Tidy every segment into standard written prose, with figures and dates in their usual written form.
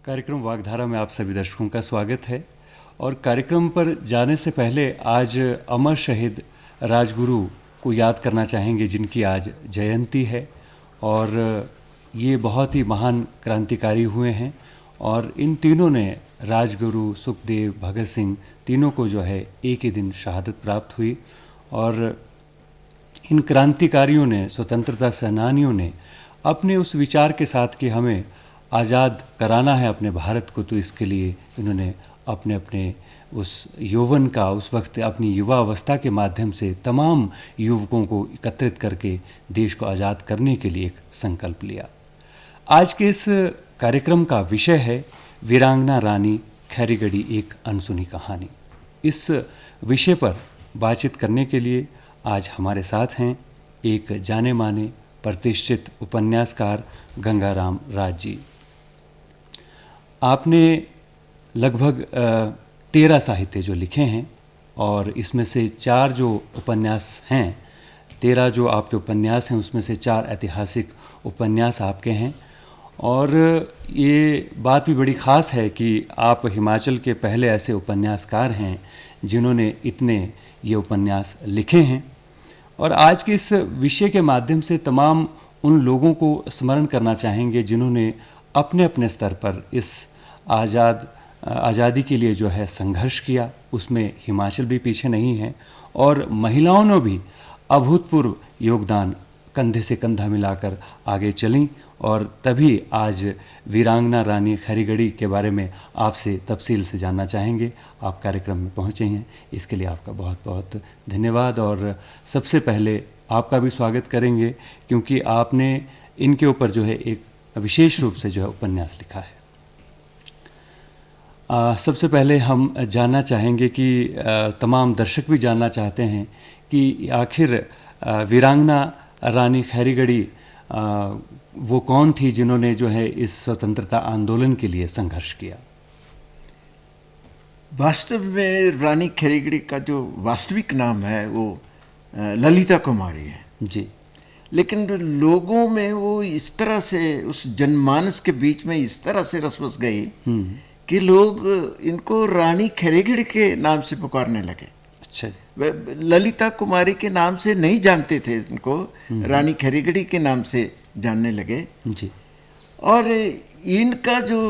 कार्यक्रम वागधारा में आप सभी दर्शकों का स्वागत है। और कार्यक्रम पर जाने से पहले आज अमर शहीद राजगुरु को याद करना चाहेंगे, जिनकी आज जयंती है। और ये बहुत ही महान क्रांतिकारी हुए हैं और इन तीनों ने, राजगुरु, सुखदेव, भगत सिंह, तीनों को जो है एक ही दिन शहादत प्राप्त हुई। और इन क्रांतिकारियों ने, स्वतंत्रता सेनानियों ने अपने उस विचार के साथ कि हमें आज़ाद कराना है अपने भारत को, तो इसके लिए इन्होंने अपने अपने उस यौवन का, उस वक्त अपनी युवा अवस्था के माध्यम से तमाम युवकों को एकत्रित करके देश को आज़ाद करने के लिए एक संकल्प लिया। आज के इस कार्यक्रम का विषय है वीरांगना रानी खैरीगढ़ी, एक अनसुनी कहानी। इस विषय पर बातचीत करने के लिए आज हमारे साथ हैं एक जाने माने प्रतिष्ठित उपन्यासकार गंगाराम राज जी। आपने लगभग 13 साहित्य जो लिखे हैं और इसमें से 4 जो उपन्यास हैं, 13 जो आपके उपन्यास हैं उसमें से 4 ऐतिहासिक उपन्यास आपके हैं। और ये बात भी बड़ी ख़ास है कि आप हिमाचल के पहले ऐसे उपन्यासकार हैं जिन्होंने इतने ये उपन्यास लिखे हैं। और आज के इस विषय के माध्यम से तमाम उन लोगों को स्मरण करना चाहेंगे जिन्होंने अपने अपने स्तर पर इस आज़ादी के लिए जो है संघर्ष किया। उसमें हिमाचल भी पीछे नहीं है और महिलाओं ने भी अभूतपूर्व योगदान, कंधे से कंधा मिलाकर आगे चलीं। और तभी आज वीरांगना रानी खैरीगढ़ी के बारे में आपसे तफसील से जानना चाहेंगे। आप कार्यक्रम में पहुँचे हैं, इसके लिए आपका बहुत बहुत धन्यवाद। और सबसे पहले आपका भी स्वागत करेंगे क्योंकि आपने इनके ऊपर जो है एक विशेष रूप से जो है उपन्यास लिखा है। सबसे पहले हम जानना चाहेंगे कि तमाम दर्शक भी जानना चाहते हैं कि आखिर वीरांगना रानी खैरीगढ़ी वो कौन थी जिन्होंने जो है इस स्वतंत्रता आंदोलन के लिए संघर्ष किया। वास्तव में रानी खैरीगढ़ी का जो वास्तविक नाम है वो ललिता कुमारी है जी, लेकिन लोगों में वो इस तरह से, उस जनमानस के बीच में इस तरह से रस बस गई कि लोग इनको रानी खैरीगढ़ी के नाम से पुकारने लगे। अच्छा, ललिता कुमारी के नाम से नहीं जानते थे इनको, रानी खैरीगढ़ी के नाम से जानने लगे जी। और इनका जो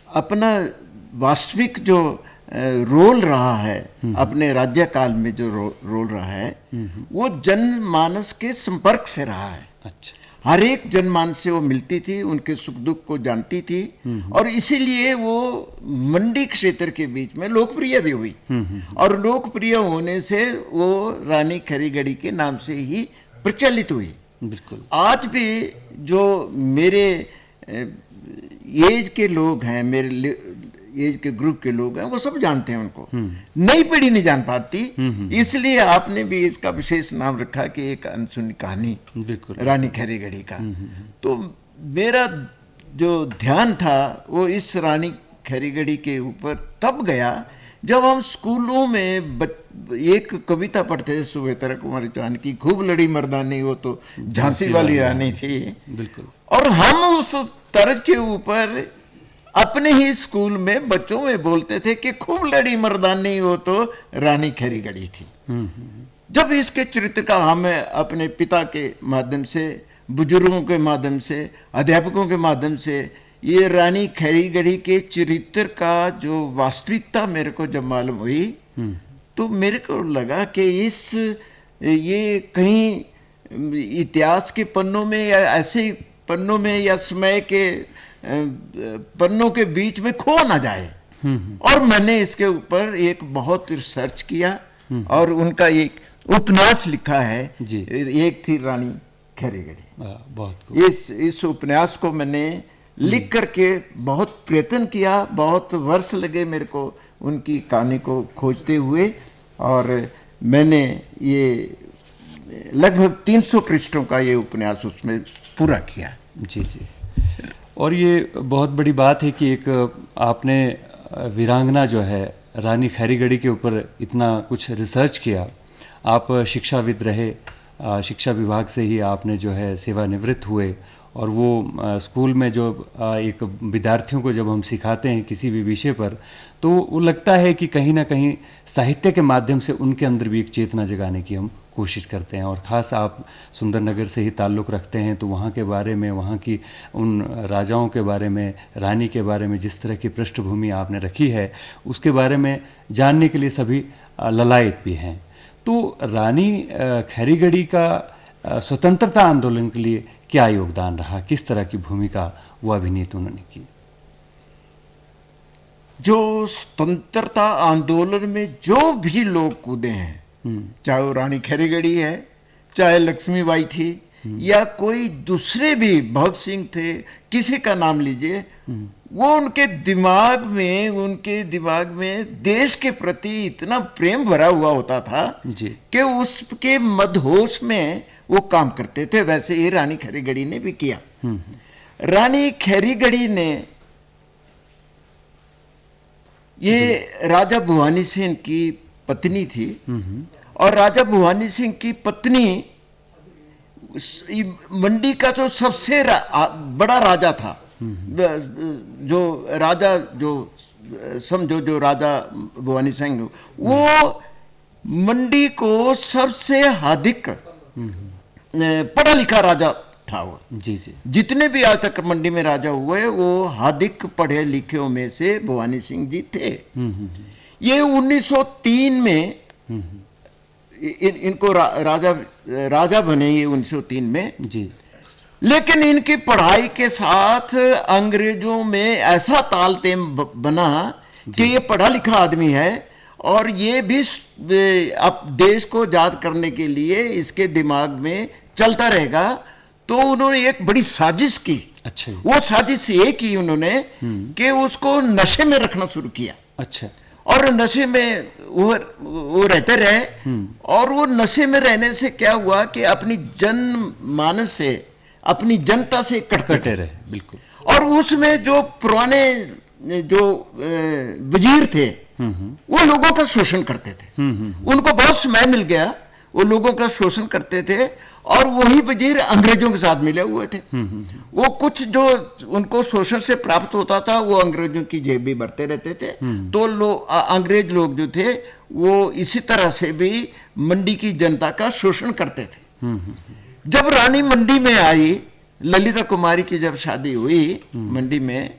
अपना वास्तविक जो रोल रहा है, अपने राज्यकाल में जो रोल रहा है, वो जनमानस के संपर्क से रहा है। अच्छा, हर एक जनमानस से वो मिलती थी, उनके सुख दुख को जानती थी और इसीलिए वो मंडी क्षेत्र के बीच में लोकप्रिय भी हुई। और लोकप्रिय होने से वो रानी खैरीगढ़ी के नाम से ही प्रचलित हुई। बिल्कुल। आज भी जो मेरे एज के लोग हैं, मेरे एज के ग्रुप के लोग हैं, वो सब जानते हैं उनको। नई पीढ़ी नहीं जान पाती, इसलिए आपने भी इसका विशेष नाम रखा कि एक अनसुनी कहानी रानी खैरीगढ़ी का। तो मेरा जो ध्यान था वो इस रानी खैरीगढ़ी के ऊपर तब गया जब हम स्कूलों में एक कविता पढ़ते थे सुबेतरा कुमारी चौहान की, खूब लड़ी मर्दानी, वो तो झांसी वाली रानी थी। बिल्कुल। और हम उस तर्ज के ऊपर अपने ही स्कूल में बच्चों में बोलते थे कि खूब लड़ी मर्दानी, वो तो रानी खैरीगढ़ी थी। जब इसके चरित्र का हमें अपने पिता के माध्यम से, बुजुर्गों के माध्यम से, अध्यापकों के माध्यम से ये रानी खैरीगढ़ी के चरित्र का जो वास्तविकता मेरे को जब मालूम हुई तो मेरे को लगा कि ये कहीं इतिहास के पन्नों में या ऐसे पन्नों में या समय के पन्नों के बीच में खो ना जाए। और मैंने इसके ऊपर एक बहुत रिसर्च किया और उनका एक उपन्यास लिखा है जी। एक थी रानी खैरीगढ़ी। बहुत इस उपन्यास को मैंने लिख करके बहुत प्रयत्न किया, बहुत वर्ष लगे मेरे को उनकी कहानी को खोजते हुए, और मैंने ये लगभग 300 पृष्ठों का ये उपन्यास उसमें पूरा किया। जी जी। और ये बहुत बड़ी बात है कि एक आपने वीरांगना जो है रानी खैरीगढ़ी के ऊपर इतना कुछ रिसर्च किया। आप शिक्षाविद रहे, शिक्षा विभाग से ही आपने जो है सेवानिवृत्त हुए और वो स्कूल में जो एक विद्यार्थियों को जब हम सिखाते हैं किसी भी विषय पर, तो वो लगता है कि कहीं ना कहीं साहित्य के माध्यम से उनके अंदर भी एक चेतना जगाने की हम कोशिश करते हैं। और ख़ास आप सुंदरनगर से ही ताल्लुक़ रखते हैं, तो वहाँ के बारे में, वहाँ की उन राजाओं के बारे में, रानी के बारे में जिस तरह की पृष्ठभूमि आपने रखी है, उसके बारे में जानने के लिए सभी ललायत भी हैं। तो रानी खैरीगढ़ी का स्वतंत्रता आंदोलन के लिए क्या योगदान रहा, किस तरह की भूमिका वो अभिनीत उन्होंने की? जो स्वतंत्रता आंदोलन में जो भी लोग कूदे हैं, चाहे वो रानी खैरीगढ़ी है, चाहे लक्ष्मीबाई थी, या कोई दूसरे भी, भगत सिंह थे, किसी का नाम लीजिए, वो उनके दिमाग में देश के प्रति इतना प्रेम भरा हुआ होता था कि उसके मदहोश में वो काम करते थे। वैसे ही रानी खैरीगढ़ी ने भी किया। रानी खैरीगढ़ी ने, ये राजा भुवानी सिंह की पत्नी थी, और राजा भुवानी सिंह की पत्नी मंडी का जो सबसे बड़ा राजा था, जो राजा, जो समझो जो राजा भुवानी सिंह, वो मंडी को सबसे अधिक पढ़ा लिखा राजा था वो। जी जी। जितने भी आज तक मंडी में राजा हुए, वो अधिक पढ़े लिखे में से भुवानी सिंह जी थे। ये 1903 में इनको राजा बने, ये 1903 में जी। लेकिन इनकी पढ़ाई के साथ अंग्रेजों में ऐसा तालतेम बना कि ये पढ़ा लिखा आदमी है, और ये भी अब देश को आजाद करने के लिए इसके दिमाग में चलता रहेगा। तो उन्होंने एक बड़ी साजिश की। अच्छा। वो साजिश ये की उन्होंने कि उसको नशे में रखना शुरू किया। अच्छा। और नशे में वो रहते रहे, और वो नशे में रहने से क्या हुआ कि अपनी जनमानस से, अपनी जनता से कटते रहे। बिल्कुल। और उसमें जो पुराने जो वजीर थे, वो लोगों का शोषण करते थे। उनको बहुत समय मिल गया, वो लोगों का शोषण करते थे, और वही वजीर अंग्रेजों के साथ मिले हुए थे। वो कुछ जो उनको शोषण से प्राप्त होता था, वो अंग्रेजों की जेब भी भरते रहते थे। तो अंग्रेज लोग जो थे, वो इसी तरह से भी मंडी की जनता का शोषण करते थे। जब रानी मंडी में आई, ललिता कुमारी की जब शादी हुई मंडी में,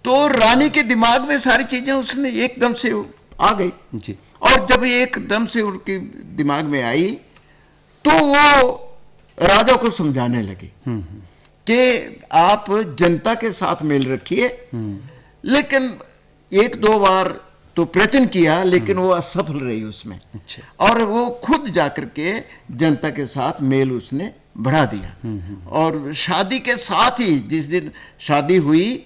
तो रानी के दिमाग में सारी चीजें उसने एकदम से आ गई जी। और जब एकदम से उनके दिमाग में आई, तो वो राजा को समझाने लगी कि आप जनता के साथ मेल रखिए। लेकिन एक दो बार तो प्रयत्न किया, लेकिन वो असफल रही उसमें। अच्छा। और वो खुद जाकर के जनता के साथ मेल उसने बढ़ा दिया। और शादी के साथ ही, जिस दिन शादी हुई,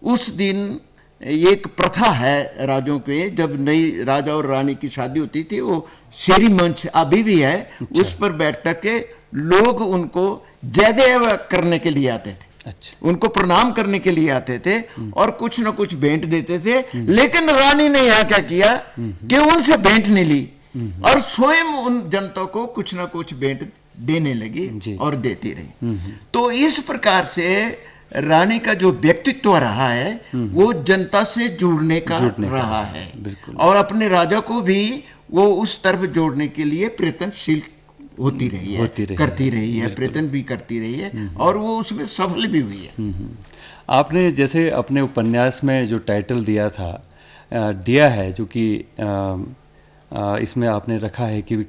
उस दिन एक प्रथा है राजों के, जब नई राजा और रानी की शादी होती थी, वो शेरी मंच अभी भी है। अच्छा। उस पर बैठ के लोग उनको जयदेव करने के लिए आते थे। अच्छा। उनको प्रणाम करने के लिए आते थे, और कुछ ना कुछ भेंट देते थे। लेकिन रानी ने यहाँ क्या किया कि उनसे भेंट नहीं ली, और स्वयं उन जनता को कुछ ना कुछ भेंट देने लगी और देती रही। तो इस प्रकार से रानी का जो व्यक्तित्व रहा है, वो जनता से जुड़ने का रहा है, और अपने राजा को भी वो उस तरफ जोड़ने के लिए प्रयत्नशील होती रही है, करती रही है, प्रयत्न भी करती रही है, और वो उसमें सफल भी हुई है। आपने जैसे अपने उपन्यास में जो टाइटल दिया है, जो कि इसमें आपने रखा है कि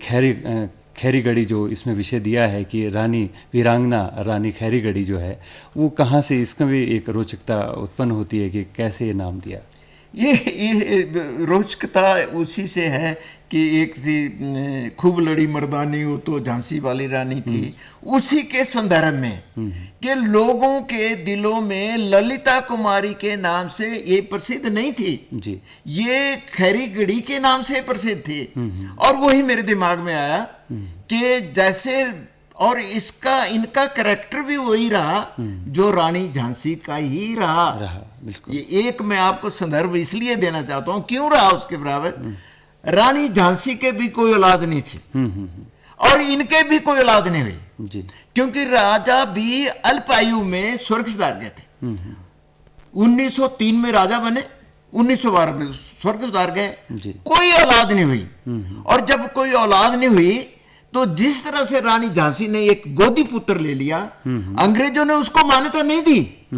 खैरीगढ़ी, जो इसमें विषय दिया है कि रानी वीरांगना रानी खैरीगढ़ी जो है, वो कहाँ से, इसका भी एक रोचकता उत्पन्न होती है कि कैसे ये नाम दिया? ये रोचकता उसी से है कि एक थी खूब लड़ी मर्दानी, वो तो झांसी वाली रानी थी, उसी के संदर्भ में कि लोगों के दिलों में ललिता कुमारी के नाम से ये प्रसिद्ध नहीं थी जी, ये खैरीगढ़ी के नाम से प्रसिद्ध थी। और वही मेरे दिमाग में आया कि जैसे, और इनका कैरेक्टर भी वही रहा जो रानी झांसी का ही रहा। बिल्कुल। ये एक मैं आपको संदर्भ इसलिए देना चाहता हूं, क्यों रहा उसके बराबर। रानी झांसी के भी कोई औलाद नहीं थी, और इनके भी कोई औलाद नहीं हुई जी। क्योंकि राजा भी अल्पायु में स्वर्ग सिधार गए थे। 1903 में राजा बने, 1912 में स्वर्ग सिधार गए, कोई औलाद नहीं हुई। और जब कोई औलाद नहीं हुई तो जिस तरह से रानी झांसी ने एक गोदी पुत्र ले लिया, अंग्रेजों ने उसको मान्यता नहीं दी,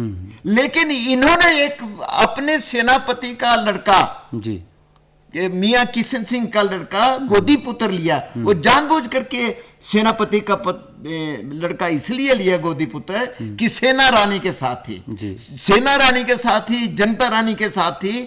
लेकिन इन्होंने एक अपने सेनापति का लड़का जी, मियां किशन सिंह का लड़का गोदी पुत्र लिया। वो जानबूझ करके सेनापति का लड़का इसलिए लिया गोदी पुत्र कि सेना रानी के साथ थी, सेना रानी के साथ ही, जनता रानी के साथ थी।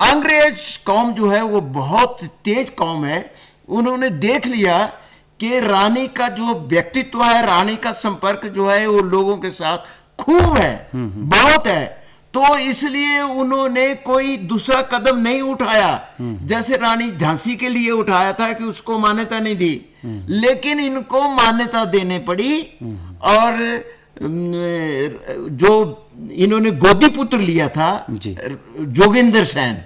अंग्रेज कौम जो है वो बहुत तेज कौम है। उन्होंने देख लिया कि रानी का जो व्यक्तित्व है, रानी का संपर्क जो है वो लोगों के साथ खूब है, बहुत है। तो इसलिए उन्होंने कोई दूसरा कदम नहीं उठाया, जैसे रानी झांसी के लिए उठाया था कि उसको मान्यता नहीं दी, लेकिन इनको मान्यता देने पड़ी। और जो इन्होंने गोदी पुत्र लिया था जोगेंद्र सेन,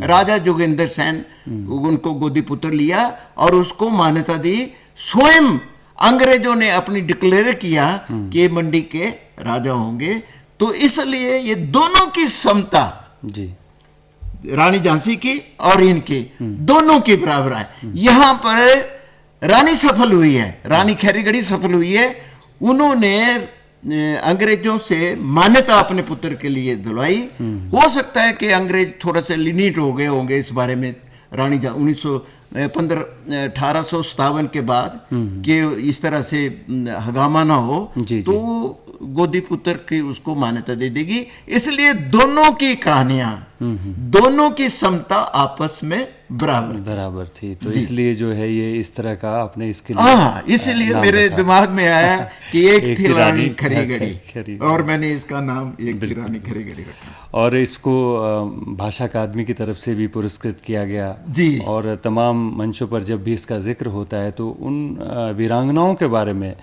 राजा जोगेंद्र सेन, उनको गोदी पुत्र लिया और उसको मान्यता दी। स्वयं अंग्रेजों ने अपनी डिक्लेयर किया कि मंडी के राजा होंगे। तो इसलिए ये दोनों की समता जी, रानी झांसी की और इनकी दोनों की बराबर है। यहां पर रानी सफल हुई है, रानी खैरीगढ़ी सफल हुई है। उन्होंने अंग्रेजों से मान्यता अपने पुत्र के लिए दिलवाई। हो सकता है कि अंग्रेज थोड़ा सा लिनिट हो गए होंगे इस बारे में रानी 1857 के बाद कि इस तरह से हगामा ना हो, तो गोदी पुत्र की उसको मान्यता दे देगी। इसलिए दोनों की कहानियां, दोनों की समता आपस में बराबर थी। तो इसलिए जो है ये इस तरह का आपने इसके लिए, हाँ, इसलिए मेरे दिमाग में आया कि एक थी रानी खरीगढ़ी और मैंने इसका नाम एक थी रानी खरीगढ़ी रखा। और इसको भाषा अकादमी की तरफ से भी पुरस्कृत किया गया जी। और तमाम मंचों पर जब भी इसका जिक्र होता है तो उन वीरांगनाओं के बारे में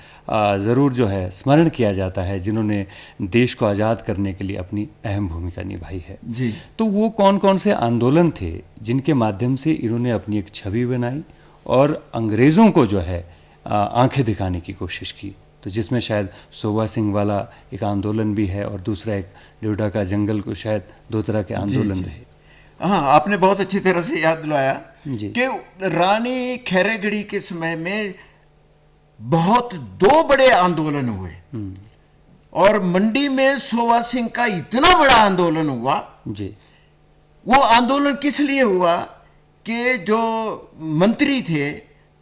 ज़रूर जो है स्मरण किया जाता है जिन्होंने देश को आज़ाद करने के लिए अपनी अहम भूमिका निभाई है जी। तो वो कौन कौन से आंदोलन थे जिनके माध्यम से इन्होंने अपनी एक छवि बनाई और अंग्रेज़ों को जो है आंखें दिखाने की कोशिश की? तो जिसमें शायद सोवा सिंह वाला एक आंदोलन भी है और दूसरा एक ड्योढ़ा का जंगल को, शायद दो तरह के आंदोलन रहे। हाँ, आपने बहुत अच्छी तरह से याद दिलाया कि रानी खैरीगढ़ी के समय में बहुत दो बड़े आंदोलन हुए और मंडी में सोवा सिंह का इतना बड़ा आंदोलन हुआ जी। वो आंदोलन किस लिए हुआ कि जो मंत्री थे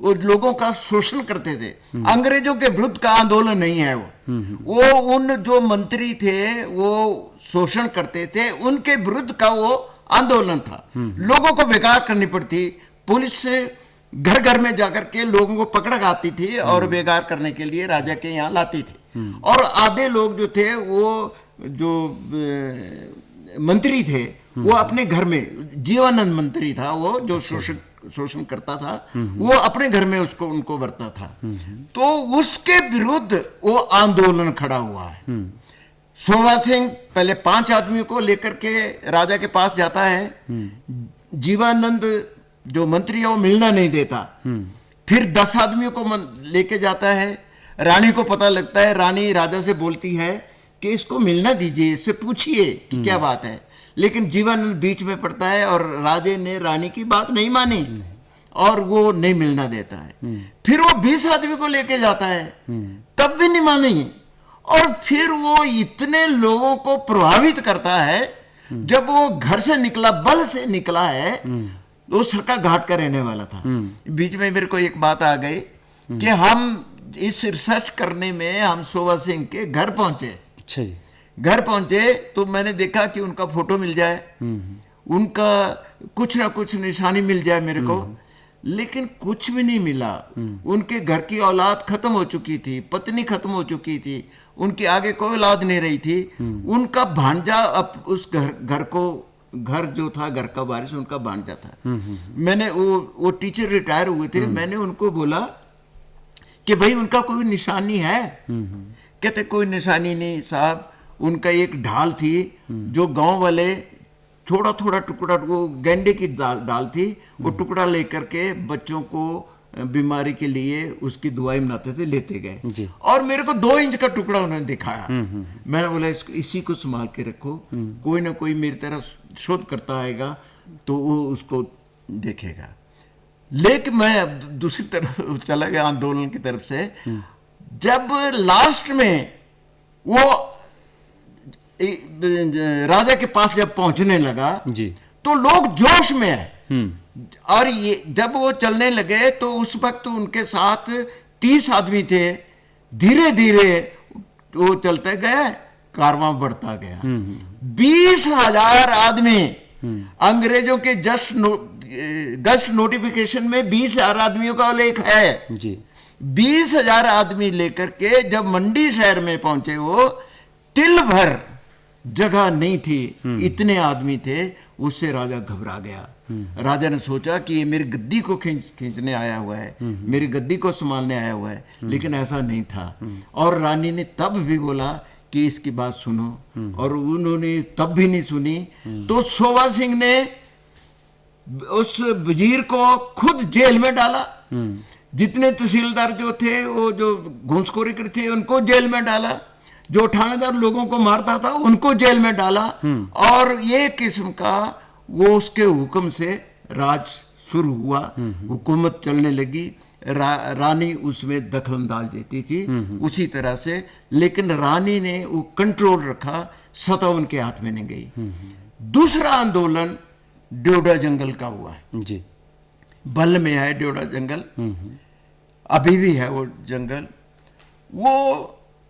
वो लोगों का शोषण करते थे। अंग्रेजों के विरुद्ध का आंदोलन नहीं है वो उन जो मंत्री थे वो शोषण करते थे, उनके विरुद्ध का वो आंदोलन था। लोगों को बेकार करनी पड़ती, पुलिस से घर घर में जाकर के लोगों को पकड़ आती थी और बेकार करने के लिए राजा के यहाँ लाती थी। और आधे लोग जो थे वो जो मंत्री थे वो अपने घर में, जीवानंद मंत्री था वो जो शोषण करता था, वो अपने घर में उसको उनको बरता था। तो उसके विरुद्ध वो आंदोलन खड़ा हुआ है। सोवा सिंह पहले 5 आदमियों को लेकर के राजा के पास जाता है, जीवानंद जो मंत्री है वो मिलना नहीं देता। फिर 10 आदमियों को लेके जाता है, रानी को पता लगता है, रानी राजा से बोलती है कि इसको मिलना दीजिए, इससे पूछिए कि क्या बात है। लेकिन जीवानंद बीच में पड़ता है और राजे ने रानी की बात नहीं मानी और वो नहीं मिलना देता है। फिर वो 20 आदमी को लेके जाता है, तब भी नहीं मानेंगे। और फिर वो इतने लोगों को प्रभावित करता है, जब वो घर से निकला, बल से निकला है, वो सरका घाट का रहने वाला था। बीच में मेरे को एक बात आ गई कि हम इस रिसर्च करने में हम सोवा सिंह के घर पहुंचे। अच्छा जी। घर पहुंचे तो मैंने देखा कि उनका फोटो मिल जाए, उनका कुछ ना कुछ निशानी मिल जाए मेरे को, लेकिन कुछ भी नहीं मिला। उनके घर की औलाद खत्म हो चुकी थी, पत्नी खत्म हो चुकी थी, उनके आगे कोई औलाद नहीं रही थी। उनका भांजा अब उस घर जो था, घर का वारिस उनका भांजा था। मैंने वो टीचर रिटायर हुए थे, मैंने उनको बोला कि भाई उनका कोई निशानी है? कहते कोई निशानी नहीं साहब, उनका एक ढाल थी जो गांव वाले थोड़ा थोड़ा टुकड़ा, वो गेंडे की डाल थी, वो टुकड़ा लेकर के बच्चों को बीमारी के लिए उसकी दवाई बनाते थे, लेते गए जी। और मेरे को 2 इंच का टुकड़ा उन्होंने दिखाया। मैंने बोला इसी को संभाल के रखो, कोई ना कोई मेरी तरह शोध करता आएगा तो वो उसको देखेगा। लेकिन मैं अब दूसरी तरफ चला गया आंदोलन की तरफ से। जब लास्ट में वो राजा के पास जब पहुंचने लगा जी। तो लोग जोश में है। और ये जब वो चलने लगे तो उस वक्त उनके साथ 30 आदमी थे। धीरे धीरे वो चलते गए, कारवां बढ़ता गया। 20,000 आदमी अंग्रेजों के गस्ट नोटिफिकेशन में 20,000 आदमियों का उल्लेख है जी। 20,000 आदमी लेकर के जब मंडी शहर में पहुंचे, वो तिल भर जगह नहीं थी, इतने आदमी थे। उससे राजा घबरा गया। राजा ने सोचा कि ये मेरी गद्दी को खींचने आया हुआ है, मेरी गद्दी को संभालने आया हुआ है, लेकिन ऐसा नहीं था। और रानी ने तब भी बोला कि इसकी बात सुनो, और उन्होंने तब भी नहीं सुनी। तो सोवा सिंह ने उस वजीर को खुद जेल में डाला। जितने तहसीलदार जो थे, वो जो घूसखोरी करते थे, उनको जेल में डाला। जो थानेदार लोगों को मारता था उनको जेल में डाला। और ये किस्म का वो उसके हुक्म से राज शुरू हुआ, हुकूमत चलने लगी। रानी उसमें दखल अंदाज देती थी उसी तरह से, लेकिन रानी ने वो कंट्रोल रखा, सत्ता उनके हाथ में नहीं गई। दूसरा आंदोलन ड्योढ़ा जंगल का हुआ है जी। बल में है ड्योढ़ा जंगल, अभी भी है वो जंगल। वो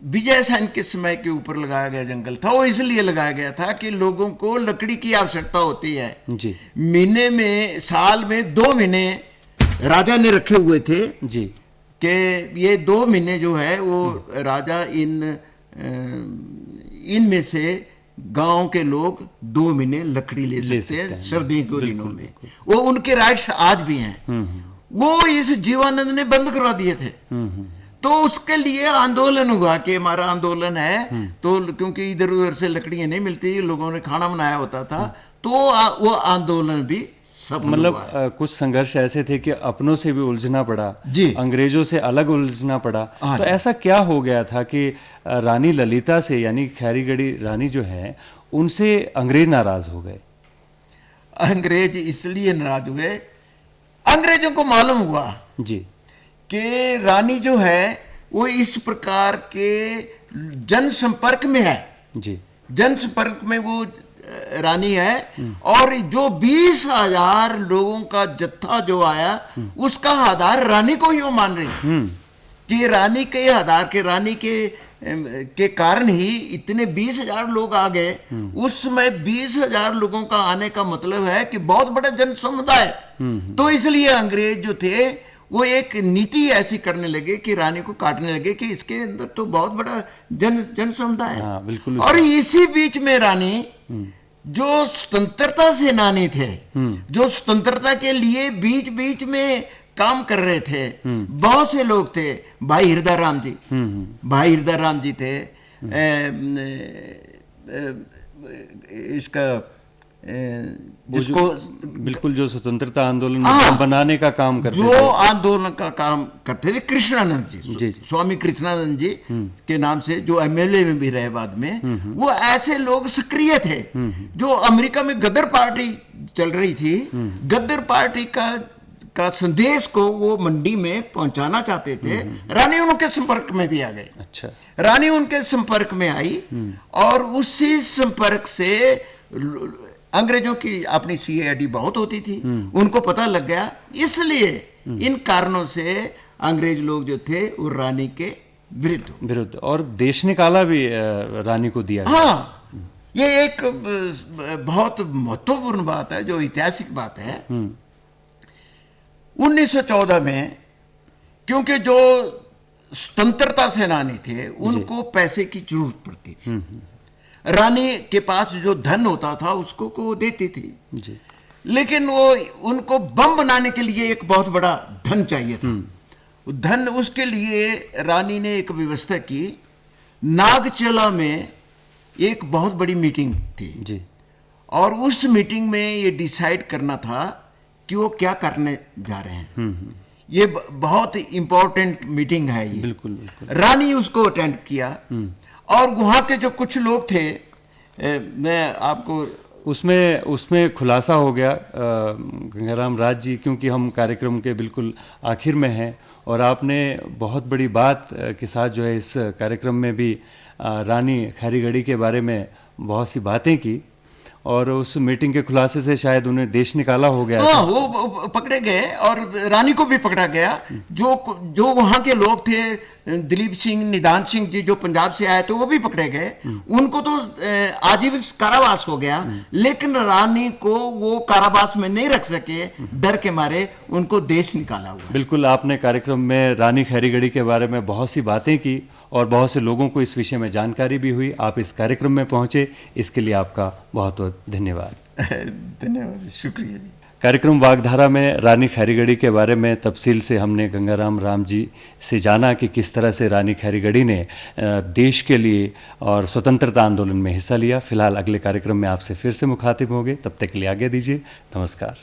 विजय सैन के समय के ऊपर लगाया गया जंगल था। वो इसलिए लगाया गया था कि लोगों को लकड़ी की आवश्यकता होती है जी। महीने में, साल में 2 महीने राजा ने रखे हुए थे जी कि ये 2 महीने जो है वो राजा इनमें से गांव के लोग 2 महीने लकड़ी ले सकते हैं सर्दी के दिनों में। वो उनके राइट्स आज भी हैं। वो इस जीवानंद ने बंद करवा दिए थे। तो उसके लिए आंदोलन हुआ कि हमारा आंदोलन है, तो क्योंकि इधर उधर से लकड़ियां नहीं मिलती, लोगों ने खाना बनाया होता था, तो वो आंदोलन भी सफल मतलब हुआ। कुछ संघर्ष ऐसे थे कि अपनों से भी उलझना पड़ा जी। अंग्रेजों से अलग उलझना पड़ा। तो ऐसा क्या हो गया था कि रानी ललिता से, यानी खैरीगढ़ी रानी जो है, उनसे अंग्रेज नाराज हो गए? अंग्रेज इसलिए नाराज हुए, अंग्रेजों को मालूम हुआ जी कि रानी जो है वो इस प्रकार के जनसंपर्क में है। जी। जनसंपर्क में वो रानी है। और जो 20,000 लोगों का जत्था जो आया, उसका आधार रानी को ही वो मान रही थी कि रानी के आधार के, रानी के कारण ही इतने 20,000 लोग आ गए। उस समय 20,000 लोगों का आने का मतलब है कि बहुत बड़ा जन समुदाय। तो इसलिए अंग्रेज जो थे वो एक नीति ऐसी करने लगे कि रानी को काटने लगे कि इसके अंदर तो बहुत बड़ा जन समुदाय है। बिल्कुल। और इसी बीच में रानी, जो स्वतंत्रता सेनानी थे, जो स्वतंत्रता के लिए बीच बीच में काम कर रहे थे, बहुत से लोग थे। भाई हृदय राम जी थे। इसका जिसको बिल्कुल जो स्वतंत्रता आंदोलन में बनाने का काम करते थे, जो आंदोलन का काम करते थे, कृष्णानंद जी। स्वामी कृष्णानंद जी के नाम से, जो एमएलए में भी रहे बाद में। वो ऐसे लोग सक्रिय थे जो अमेरिका में गदर पार्टी चल रही थी, गदर पार्टी का संदेश को वो मंडी में पहुंचाना चाहते थे। रानी उनके संपर्क में भी आ गई। अच्छा। रानी उनके संपर्क में आई और उसी संपर्क से अंग्रेजों की अपनी सीआईडी बहुत होती थी, उनको पता लग गया। इसलिए इन कारणों से अंग्रेज लोग जो थे वो रानी के विरुद्ध और देश निकाला भी रानी को दिया। हाँ, ये एक बहुत महत्वपूर्ण बात है, जो ऐतिहासिक बात है। 1914 में, क्योंकि जो स्वतंत्रता सेनानी थे उनको पैसे की जरूरत पड़ती थी, रानी के पास जो धन होता था उसको वो देती थी जी। लेकिन वो उनको बम बनाने के लिए एक बहुत बड़ा धन चाहिए था। धन, उसके लिए रानी ने एक व्यवस्था की। नागचला में एक बहुत बड़ी मीटिंग थी जी। और उस मीटिंग में ये डिसाइड करना था कि वो क्या करने जा रहे हैं। ये बहुत इम्पोर्टेंट मीटिंग है ये। बिल्कुल बिल्कुल। रानी उसको अटेंड किया और वहाँ के जो कुछ लोग थे, मैं आपको उसमें खुलासा हो गया गंगाराम राज जी, क्योंकि हम कार्यक्रम के बिल्कुल आखिर में हैं और आपने बहुत बड़ी बात के साथ जो है इस कार्यक्रम में भी रानी खैरीगढ़ी के बारे में बहुत सी बातें की और उस मीटिंग के खुलासे से शायद उन्हें देश निकाला हो गया। हाँ, वो पकड़े गए और रानी को भी पकड़ा गया। जो वहाँ के लोग थे, दिलीप सिंह, निधान सिंह जी जो पंजाब से आए थे, वो भी पकड़े गए। उनको तो आजीवन कारावास हो गया, लेकिन रानी को वो कारावास में नहीं रख सके, डर के मारे उनको देश निकाला हुआ। बिल्कुल, आपने कार्यक्रम में रानी खैरीगढ़ी के बारे में बहुत सी बातें की और बहुत से लोगों को इस विषय में जानकारी भी हुई। आप इस कार्यक्रम में पहुंचे, इसके लिए आपका बहुत बहुत धन्यवाद। धन्यवाद, शुक्रिया जी। कार्यक्रम वागधारा में रानी खैरीगढ़ी के बारे में तफसील से हमने गंगाराम जी से जाना कि किस तरह से रानी खैरीगढ़ी ने देश के लिए और स्वतंत्रता आंदोलन में हिस्सा लिया। फिलहाल अगले कार्यक्रम में आपसे फिर से मुखातिब होंगे, तब तक के लिए आज्ञा दीजिए। नमस्कार।